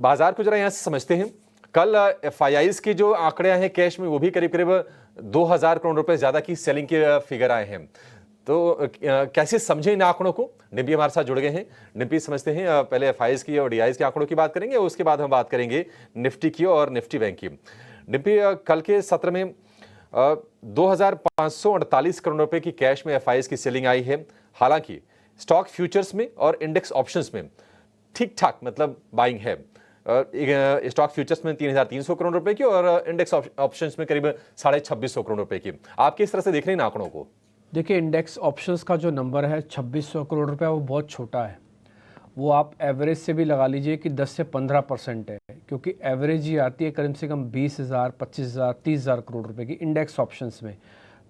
बाजार को जरा यहाँ से समझते हैं। कल एफआईआईज के जो आंकड़े आए हैं कैश में, वो भी करीब करीब 2000 करोड़ रुपए ज्यादा की सेलिंग के फिगर आए हैं। तो कैसे समझें इन आंकड़ों को? डिम्पी हमारे साथ जुड़ गए हैं। डिम्पी, समझते हैं, पहले एफआईआईज की और डीआईज के आंकड़ों की बात करेंगे और उसके बाद हम बात करेंगे निफ्टी की और निफ्टी बैंक की। डिम्पी, कल के सत्र में 2548 करोड़ रुपए की कैश में एफआईआईज की सेलिंग आई है। हालांकि स्टॉक फ्यूचर्स में और इंडेक्स ऑप्शंस में ठीक ठाक मतलब बाइंग है। स्टॉक फ्यूचर्स में 3300 करोड़ रुपए की और इंडेक्स ऑप्शंस में करीब 2650 करोड़ रुपए की। आप किस तरह से देख रहे हैं इन आंकड़ों को? देखिए, इंडेक्स ऑप्शंस का जो नंबर है 2600 करोड़ रुपए, वो बहुत छोटा है। वो आप एवरेज से भी लगा लीजिए कि 10 से 15% है, क्योंकि एवरेज ही आती है कम से कम 20,000, 25,000, 30,000 करोड़ रुपए की इंडेक्स ऑप्शंस में।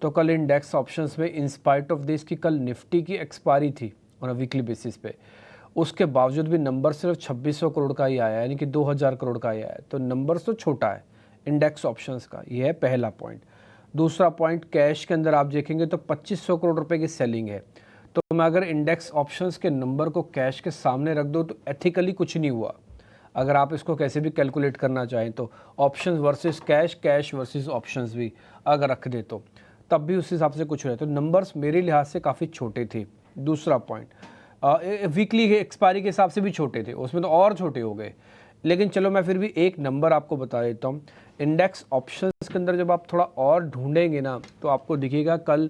तो कल इंडेक्स ऑप्शंस में इंस्पाइट ऑफ दिस की कल निफ्टी की एक्सपायरी थी ऑन अ वीकली बेसिस पे, उसके बावजूद भी नंबर सिर्फ 2600 करोड़ का ही आया, यानी कि 2000 करोड़ का ही आया। तो नंबर तो छोटा है इंडेक्स ऑप्शंस का, ये है पहला पॉइंट। दूसरा पॉइंट, कैश के अंदर आप देखेंगे तो 2500 करोड़ रुपए की सेलिंग है। तो मैं अगर इंडेक्स ऑप्शंस के नंबर को कैश के सामने रख दो तो एथिकली कुछ नहीं हुआ। अगर आप इसको कैसे भी कैलकुलेट करना चाहें तो options versus cash, cash versus options भी अगर रख दे तो तब भी उस हिसाब से कुछ रहे। तो नंबर्स मेरे लिहाज से काफ़ी छोटे थे। दूसरा पॉइंट, वीकली के एक्सपायरी के हिसाब से भी छोटे थे, उसमें तो और छोटे हो गए। लेकिन चलो मैं फिर भी एक नंबर आपको बता देता हूँ। इंडेक्स ऑप्शंस के अंदर जब आप थोड़ा और ढूंढेंगे ना तो आपको दिखेगा कल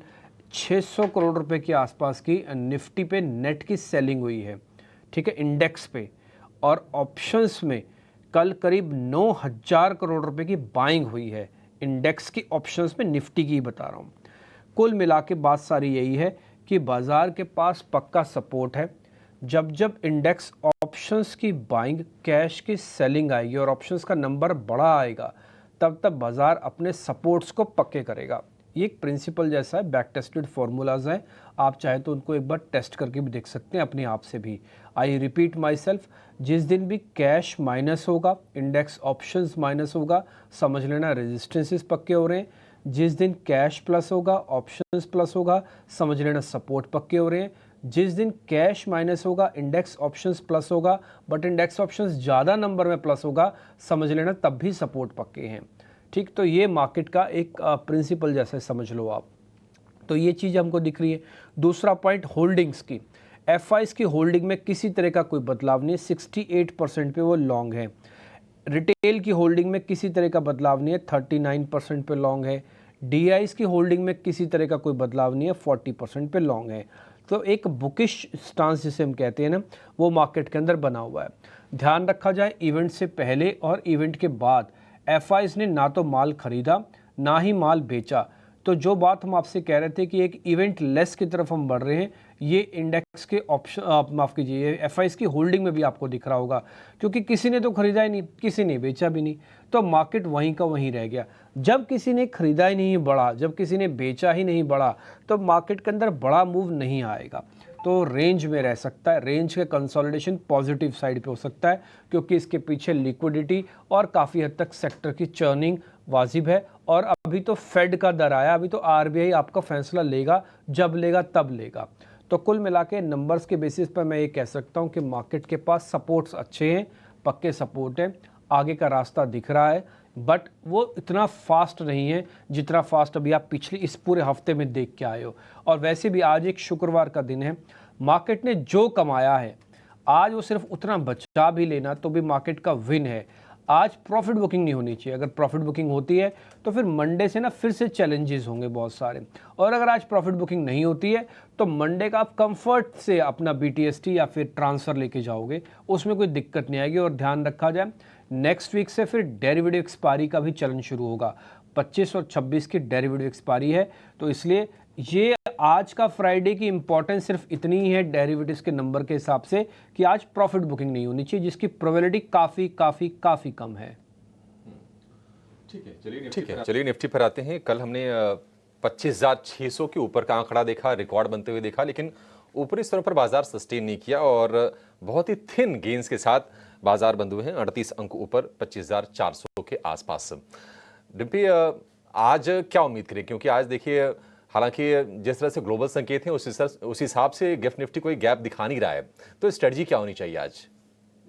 600 करोड़ रुपए के आसपास की निफ्टी पे नेट की सेलिंग हुई है, ठीक है, इंडेक्स पे। और ऑप्शंस में कल करीब 9000 करोड़ रुपए की बाइंग हुई है इंडेक्स की ऑप्शंस में, निफ्टी की बता रहा हूँ। कुल मिला के बात सारी यही है कि बाजार के पास पक्का सपोर्ट है। जब जब इंडेक्स ऑप्शंस की बाइंग, कैश की सेलिंग आएगी और ऑप्शंस का नंबर बड़ा आएगा, तब तब बाजार अपने सपोर्ट्स को पक्के करेगा। ये एक प्रिंसिपल जैसा है, बैक टेस्टेड फार्मूलाज हैं। आप चाहे तो उनको एक बार टेस्ट करके भी देख सकते हैं अपने आप से भी। आई रिपीट माई सेल्फ, जिस दिन भी कैश माइनस होगा, इंडेक्स ऑप्शंस माइनस होगा, समझ लेना रेजिस्टेंसेस पक्के हो रहे हैं। जिस दिन कैश प्लस होगा, ऑप्शंस प्लस होगा, समझ लेना सपोर्ट पक्के हो रहे हैं। जिस दिन कैश माइनस होगा, इंडेक्स ऑप्शंस प्लस होगा, बट इंडेक्स ऑप्शंस ज़्यादा नंबर में प्लस होगा, समझ लेना तब भी सपोर्ट पक्के हैं। ठीक, तो ये मार्केट का एक प्रिंसिपल जैसे समझ लो आप। तो ये चीज़ हमको दिख रही है। दूसरा पॉइंट, होल्डिंग्स की। एफआईज की होल्डिंग में किसी तरह का कोई बदलाव नहीं है, 68% पे वो लॉन्ग है। रिटेल की होल्डिंग में किसी तरह का बदलाव नहीं है, 39% पे लॉन्ग है। डीआईज की होल्डिंग में किसी तरह का कोई बदलाव नहीं है, 40% पे लॉन्ग है। तो एक बुकिश स्टांस जिसे हम कहते हैं ना, वो मार्केट के अंदर बना हुआ है। ध्यान रखा जाए, इवेंट से पहले और इवेंट के बाद एफआईज ने ना तो माल खरीदा ना ही माल बेचा। तो जो बात हम आपसे कह रहे थे कि एक इवेंट लेस की तरफ हम बढ़ रहे हैं, ये इंडेक्स के ऑप्शन, माफ़ कीजिए, एफआईज की होल्डिंग में भी आपको दिख रहा होगा, क्योंकि किसी ने तो खरीदा ही नहीं, किसी ने बेचा भी नहीं, तो मार्केट वहीं का वहीं रह गया। जब किसी ने खरीदा ही नहीं बढ़ा, जब किसी ने बेचा ही नहीं बढ़ा, तो मार्केट के अंदर बड़ा मूव नहीं आएगा। तो रेंज में रह सकता है, रेंज के कंसोलिडेशन पॉजिटिव साइड पे हो सकता है, क्योंकि इसके पीछे लिक्विडिटी और काफ़ी हद तक सेक्टर की चर्निंग वाजिब है। और अभी तो फेड का दर आया, अभी तो आरबीआई आपका फैसला लेगा, जब लेगा तब लेगा। तो कुल मिला के नंबर्स के बेसिस पर मैं ये कह सकता हूँ कि मार्केट के पास सपोर्ट्स अच्छे हैं, पक्के सपोर्ट हैं, आगे का रास्ता दिख रहा है, बट वो इतना फास्ट नहीं है जितना फास्ट अभी आप पिछले इस पूरे हफ्ते में देख के आए हो। और वैसे भी आज एक शुक्रवार का दिन है, मार्केट ने जो कमाया है आज वो सिर्फ उतना बचा भी लेना तो भी मार्केट का विन है। आज प्रॉफिट बुकिंग नहीं होनी चाहिए। अगर प्रॉफिट बुकिंग होती है तो फिर मंडे से ना फिर से चैलेंजेस होंगे बहुत सारे, और अगर आज प्रॉफिट बुकिंग नहीं होती है तो मंडे का आप कंफर्ट से अपना बीटीएसटी या फिर ट्रांसफ़र लेके जाओगे, उसमें कोई दिक्कत नहीं आएगी। और ध्यान रखा जाए, नेक्स्ट वीक से फिर डेरिवेटिव एक्सपायरी का भी चलन शुरू होगा। 25 और 26 की डेरिवेटिव एक्सपायरी है, तो इसलिए ये आज का फ्राइडे की इंपॉर्टेंस सिर्फ इतनी ही है डेरिवेटिव्स के नंबर के हिसाब से कि आज प्रॉफिट बुकिंग नहीं होनी चाहिए, जिसकी प्रोबेबिलिटी काफ़ी काफ़ी काफ़ी कम है। ठीक है, चलिए निफ्टी पर आते हैं। कल हमने 25,600 के ऊपर का आंकड़ा देखा, रिकॉर्ड बनते हुए देखा, लेकिन ऊपरी स्तरों पर बाजार सस्टेन नहीं किया और बहुत ही थिन गेंस के साथ बाजार बंद हुए हैं। 38 अंक ऊपर 25,400 के आसपास। डिम्पी, आज क्या उम्मीद करें? क्योंकि आज देखिए, हालांकि जिस तरह से ग्लोबल संकेत हैं उस हिसाब से गिफ्ट निफ्टी कोई गैप दिखा नहीं रहा है, तो स्ट्रेटजी क्या होनी चाहिए आज?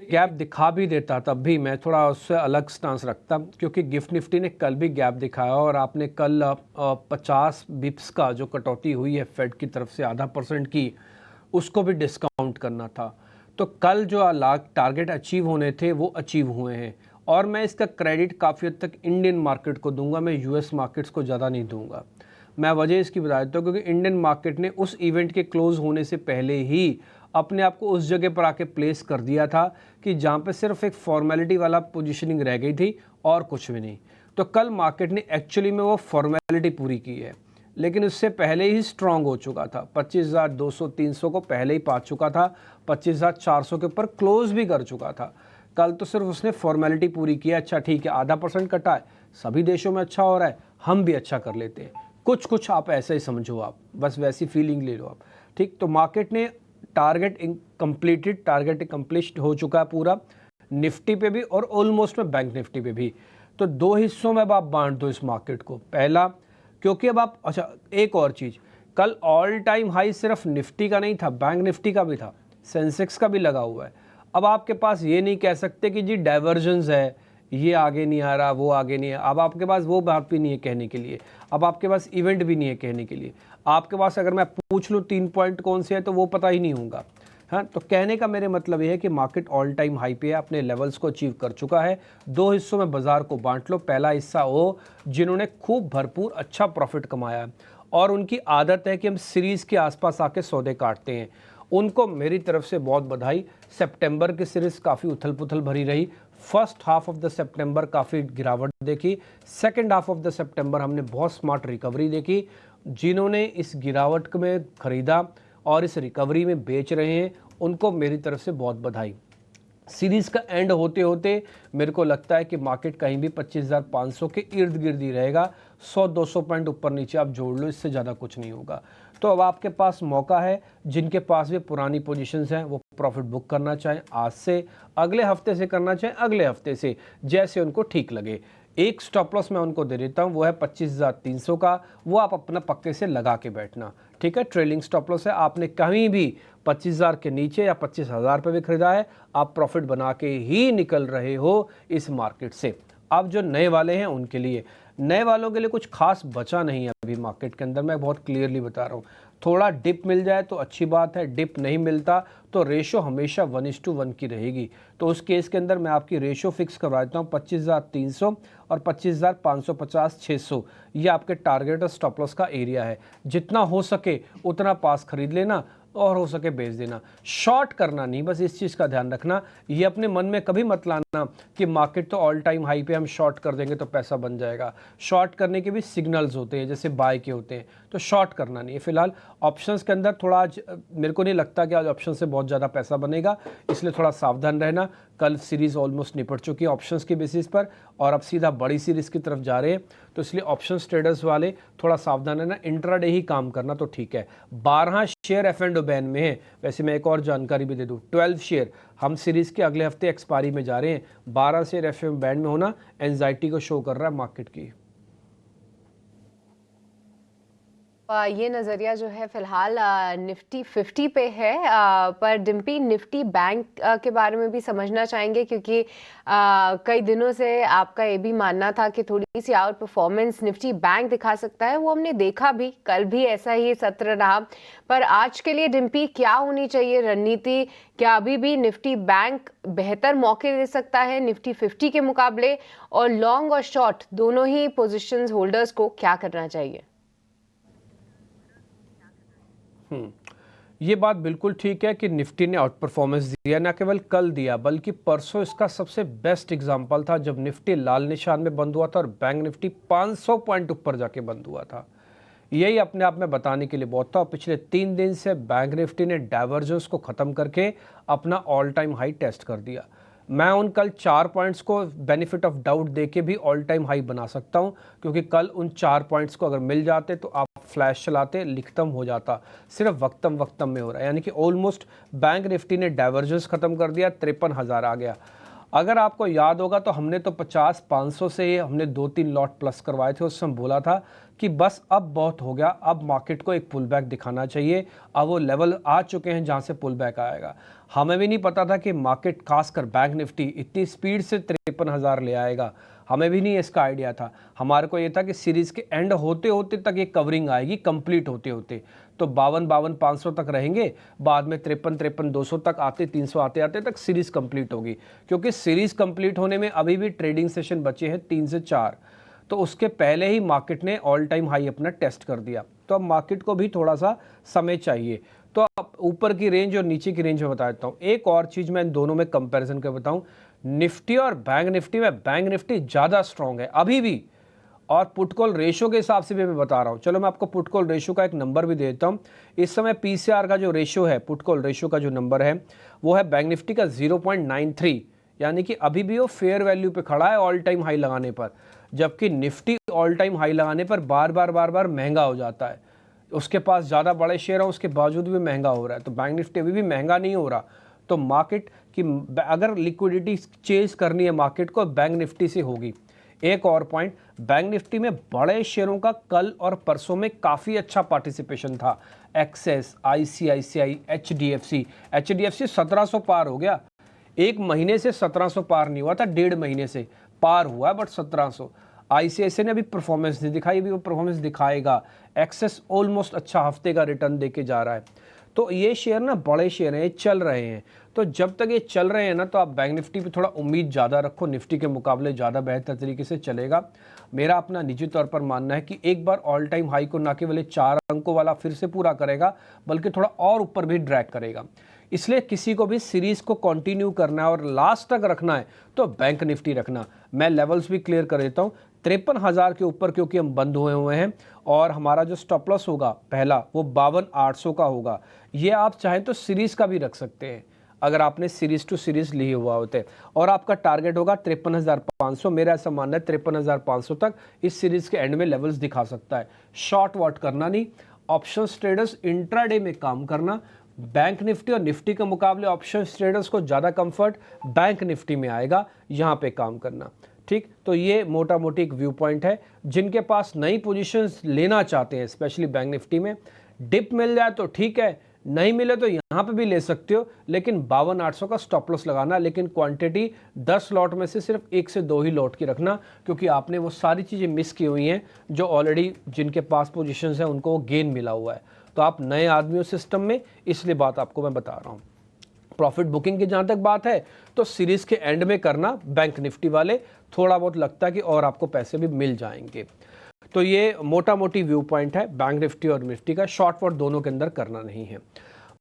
गैप दिखा भी देता तब भी मैं थोड़ा उससे अलग स्टांस रखता, क्योंकि गिफ्ट निफ्टी ने कल भी गैप दिखाया और आपने कल 50 बिप्स का जो कटौती हुई है फेड की तरफ से 0.5% की, उसको भी डिस्काउंट करना था। तो कल जो टारगेट अचीव होने थे वो अचीव हुए हैं, और मैं इसका क्रेडिट काफ़ी हद तक इंडियन मार्केट को दूंगा, मैं यूएस मार्केट्स को ज़्यादा नहीं दूंगा। मैं वजह इसकी बता देता हूँ क्योंकि इंडियन मार्केट ने उस इवेंट के क्लोज होने से पहले ही अपने आप को उस जगह पर आके प्लेस कर दिया था कि जहाँ पे सिर्फ एक फॉर्मेलिटी वाला पोजीशनिंग रह गई थी और कुछ भी नहीं। तो कल मार्केट ने एक्चुअली में वो फॉर्मेलिटी पूरी की है, लेकिन उससे पहले ही स्ट्रांग हो चुका था। 25,200-300 को पहले ही पा चुका था, 25,400 के ऊपर क्लोज भी कर चुका था। कल तो सिर्फ उसने फॉर्मेलिटी पूरी की है। अच्छा ठीक है, 0.5% कटा है, सभी देशों में अच्छा हो रहा है, हम भी अच्छा कर लेते हैं, कुछ कुछ आप ऐसा ही समझो, आप बस वैसी फीलिंग ले लो आप। ठीक, तो मार्केट ने टारगेट कंप्लीट हो चुका है पूरा, निफ्टी पे भी और ऑलमोस्ट में बैंक निफ्टी पे भी। तो दो हिस्सों में अब आप बांट दो इस मार्केट को। पहला, क्योंकि अब आप, अच्छा एक और चीज़, कल ऑल टाइम हाई सिर्फ निफ्टी का नहीं था, बैंक निफ्टी का भी था, सेंसेक्स का भी लगा हुआ है। अब आपके पास ये नहीं कह सकते कि जी डाइवर्जेंस है, ये आगे नहीं आ रहा, वो आगे नहीं है। अब आपके पास वो बात भी नहीं है कहने के लिए, अब आपके पास इवेंट भी नहीं है कहने के लिए। आपके पास अगर मैं पूछ लूँ 3 पॉइंट कौन से है तो वो पता ही नहीं होगा। हाँ, तो कहने का मेरे मतलब ये है कि मार्केट ऑल टाइम हाई पे है, अपने लेवल्स को अचीव कर चुका है। दो हिस्सों में बाजार को बांट लो। पहला हिस्सा वो जिन्होंने खूब भरपूर अच्छा प्रॉफिट कमाया है और उनकी आदत है कि हम सीरीज़ के आसपास आके सौदे काटते हैं, उनको मेरी तरफ से बहुत बधाई। सितंबर की सीरीज़ काफ़ी उथल पुथल भरी रही। First half of the September काफ़ी गिरावट देखी, second half of the September हमने बहुत स्मार्ट रिकवरी देखी। जिन्होंने इस गिरावट में ख़रीदा और इस रिकवरी में बेच रहे हैं, उनको मेरी तरफ से बहुत बधाई। सीरीज़ का एंड होते होते मेरे को लगता है कि मार्केट कहीं भी 25,500 के इर्द गिर्द ही रहेगा। 100-200 पॉइंट ऊपर नीचे आप जोड़ लो, इससे ज़्यादा कुछ नहीं होगा। तो अब आपके पास मौका है, जिनके पास भी पुरानी पोजीशंस हैं वो प्रॉफिट बुक करना चाहें आज से, अगले हफ्ते से करना चाहें अगले हफ्ते से, जैसे उनको ठीक लगे। एक स्टॉप लॉस मैं उनको दे देता हूँ, वो है 25,300 का, वो आप अपना पक्के से लगा के बैठना। ठीक है, ट्रेलिंग स्टॉप लॉस है। आपने कहीं भी 25,000 के नीचे या 25,000 पे भी खरीदा है, आप प्रॉफिट बना के ही निकल रहे हो इस मार्केट से। अब जो नए वाले हैं उनके लिए, नए वालों के लिए कुछ खास बचा नहीं है अभी मार्केट के अंदर, मैं बहुत क्लियरली बता रहा हूँ। थोड़ा डिप मिल जाए तो अच्छी बात है, डिप नहीं मिलता तो रेशो हमेशा 1:1 की रहेगी। तो उस केस के अंदर मैं आपकी रेशो फिक्स करवा देता हूँ 25,300 और 25,550-600, ये आपके टारगेट और स्टॉप लॉस का एरिया है। जितना हो सके उतना पास खरीद लेना और हो सके बेच देना, शॉर्ट करना नहीं, बस इस चीज़ का ध्यान रखना। ये अपने मन में कभी मत लाना कि मार्केट तो ऑल टाइम हाई पे हम शॉर्ट कर देंगे तो पैसा बन जाएगा। शॉर्ट करने के भी सिग्नल्स होते हैं, जैसे बाय के होते हैं, तो शॉर्ट करना नहीं है। फिलहाल ऑप्शंस के अंदर थोड़ा आज मेरे को नहीं लगता कि आज ऑप्शन से बहुत ज़्यादा पैसा बनेगा, इसलिए थोड़ा सावधान रहना। कल सीरीज़ ऑलमोस्ट निपट चुकी है ऑप्शंस के बेसिस पर और अब सीधा बड़ी सीरीज़ की तरफ जा रहे हैं, तो इसलिए ऑप्शंस ट्रेडर्स वाले थोड़ा सावधान रहना, इंट्राडे ही काम करना तो ठीक है। 12 शेयर एफ&ओ बैन में है। वैसे मैं एक और जानकारी भी दे दूं, 12 शेयर हम सीरीज़ के अगले हफ्ते एक्सपायरी में जा रहे हैं। 12 शेयर एफ&ओ बैन में होना एंजाइटी को शो कर रहा है मार्केट की। ये नज़रिया जो है फिलहाल निफ्टी 50 पे है, पर डिम्पी निफ्टी बैंक के बारे में भी समझना चाहेंगे, क्योंकि कई दिनों से आपका ये भी मानना था कि थोड़ी सी आउट परफॉर्मेंस निफ्टी बैंक दिखा सकता है, वो हमने देखा भी, कल भी ऐसा ही सत्र रहा। पर आज के लिए डिम्पी क्या होनी चाहिए रणनीति? क्या अभी भी निफ्टी बैंक बेहतर मौके दे सकता है निफ्टी 50 के मुकाबले? और लॉन्ग और शॉर्ट दोनों ही पोजिशंस होल्डर्स को क्या करना चाहिए? ये बात बिल्कुल ठीक है कि निफ्टी ने आउट परफॉर्मेंस दिया, न केवल कल दिया बल्कि परसों इसका सबसे बेस्ट एग्जांपल था, जब निफ्टी लाल निशान में बंद हुआ था और बैंक निफ्टी 500 पॉइंट ऊपर जाके बंद हुआ था। यही अपने आप में बताने के लिए बहुत था। पिछले 3 दिन से बैंक निफ्टी ने डाइवर्जेंस को ख़त्म करके अपना ऑल टाइम हाई टेस्ट कर दिया। मैं उन कल 4 पॉइंट्स को बेनिफिट ऑफ डाउट देके भी ऑल टाइम हाई बना सकता हूं, क्योंकि कल उन 4 पॉइंट्स को अगर मिल जाते तो आप फ्लैश चलाते, लिखतम हो जाता। सिर्फ वक्तम में हो रहा है, यानी कि ऑलमोस्ट बैंक निफ्टी ने डाइवर्जेंस खत्म कर दिया, 53,000 आ गया। अगर आपको याद होगा तो हमने तो 50-500 से हमने 2-3 लॉट प्लस करवाए थे। उस समय बोला था कि बस अब बहुत हो गया, अब मार्केट को एक पुल बैक दिखाना चाहिए। अब वो लेवल आ चुके हैं जहां से पुल बैक आएगा। हमें भी नहीं पता था कि मार्केट खासकर बैंक निफ्टी इतनी स्पीड से 53,000 ले आएगा। हमें भी नहीं इसका आइडिया था। हमारे को ये था कि सीरीज के एंड होते होते तक ये कवरिंग आएगी, कंप्लीट होते होते तो 52-500 तक रहेंगे, बाद में 53-200 तक आते, 300 आते आते तक सीरीज कंप्लीट होगी। क्योंकि सीरीज कंप्लीट होने में अभी भी ट्रेडिंग सेशन बचे हैं 3 से 4, तो उसके पहले ही मार्केट ने ऑल टाइम हाई अपना टेस्ट कर दिया। तो अब मार्केट को भी थोड़ा सा समय चाहिए। तो अब ऊपर की रेंज और नीचे की रेंज में बता देता हूँ। एक और चीज़ मैं इन दोनों में कंपैरिजन कर बताऊँ, निफ्टी और बैंक निफ्टी में बैंक निफ्टी ज़्यादा स्ट्रांग है अभी भी, और पुट कॉल रेशो के हिसाब से भी मैं बता रहा हूँ। चलो मैं आपको पुट कॉल रेशो का एक नंबर भी देता हूँ। इस समय पीसीआर का जो रेशो है, पुट कॉल रेशो का जो नंबर है, वो है बैंक निफ्टी का 0.93, यानी कि अभी भी वो फेयर वैल्यू पे खड़ा है ऑल टाइम हाई लगाने पर। जबकि निफ्टी ऑल टाइम हाई लगाने पर बार बार महंगा हो जाता है। उसके पास ज़्यादा बड़े शेयर हैं, उसके बावजूद भी महंगा हो रहा है। तो बैंक निफ्टी अभी भी महंगा नहीं हो रहा। तो मार्केट की अगर लिक्विडिटी चेंज करनी है मार्केट को, बैंक निफ्टी से होगी। एक और पॉइंट, बैंक निफ्टी में बड़े शेयरों का कल और परसों में काफ़ी अच्छा पार्टिसिपेशन था। एक्सेस, आईसीआईसीआई, एचडीएफसी 1700 पार हो गया। एक महीने से 1700 पार नहीं हुआ था, 1.5 महीने से पार हुआ है, बट 1700। आईसीआईसीआई ने अभी परफॉर्मेंस नहीं दिखाई, अभी वो परफॉर्मेंस दिखाएगा। एक्सेस ऑलमोस्ट अच्छा हफ्ते का रिटर्न देके जा रहा है। तो ये शेयर ना बड़े शेयर हैं, ये चल रहे हैं। तो जब तक ये चल रहे हैं ना, तो आप बैंक निफ्टी पे थोड़ा उम्मीद ज़्यादा रखो, निफ्टी के मुकाबले ज़्यादा बेहतर तरीके से चलेगा। मेरा अपना निजी तौर पर मानना है कि एक बार ऑल टाइम हाई को ना केवल 4 अंकों वाला फिर से पूरा करेगा, बल्कि थोड़ा और ऊपर भी ड्रैग करेगा। इसलिए किसी को भी सीरीज को कंटिन्यू करना है और लास्ट तक रखना है तो बैंक निफ्टी रखना। मैं लेवल्स भी क्लियर कर देता हूँ। 53,000 के ऊपर क्योंकि हम बंद हुए हैं, और हमारा जो स्टॉप लॉस होगा पहला वो 52,800 का होगा। ये आप चाहें तो सीरीज का भी रख सकते हैं अगर आपने सीरीज टू सीरीज ली हुआ होते, और आपका टारगेट होगा 53,500। मेरा ऐसा मानना है 53,500 तक इस सीरीज के एंड में लेवल्स दिखा सकता है। शॉर्ट वॉट करना नहीं, ऑप्शंस ट्रेडर्स इंट्राडे में काम करना। बैंक निफ्टी और निफ्टी के मुकाबले ऑप्शंस ट्रेडर्स को ज़्यादा कंफर्ट बैंक निफ्टी में आएगा, यहाँ पे काम करना। ठीक, तो ये मोटा मोटी एक व्यू पॉइंट है। जिनके पास नई पोजीशंस लेना चाहते हैं, स्पेशली बैंक निफ्टी में, डिप मिल जाए तो ठीक है, नहीं मिले तो यहाँ पे भी ले सकते हो, लेकिन 52,800 का स्टॉप लॉस लगाना। लेकिन क्वांटिटी 10 लॉट में से सिर्फ 1 से 2 ही लॉट की रखना, क्योंकि आपने वो सारी चीज़ें मिस की हुई हैं जो ऑलरेडी जिनके पास पोजीशंस हैं उनको गेन मिला हुआ है। तो आप नए आदमियों सिस्टम में, इसलिए बात आपको मैं बता रहा हूँ। प्रॉफिट बुकिंग की जहाँ तक बात है तो सीरीज के एंड में करना बैंक निफ्टी वाले, थोड़ा बहुत लगता है कि और आपको पैसे भी मिल जाएंगे। तो ये मोटा मोटी व्यू पॉइंट है बैंक निफ्टी और निफ्टी का। शॉर्ट वॉट दोनों के अंदर करना नहीं है।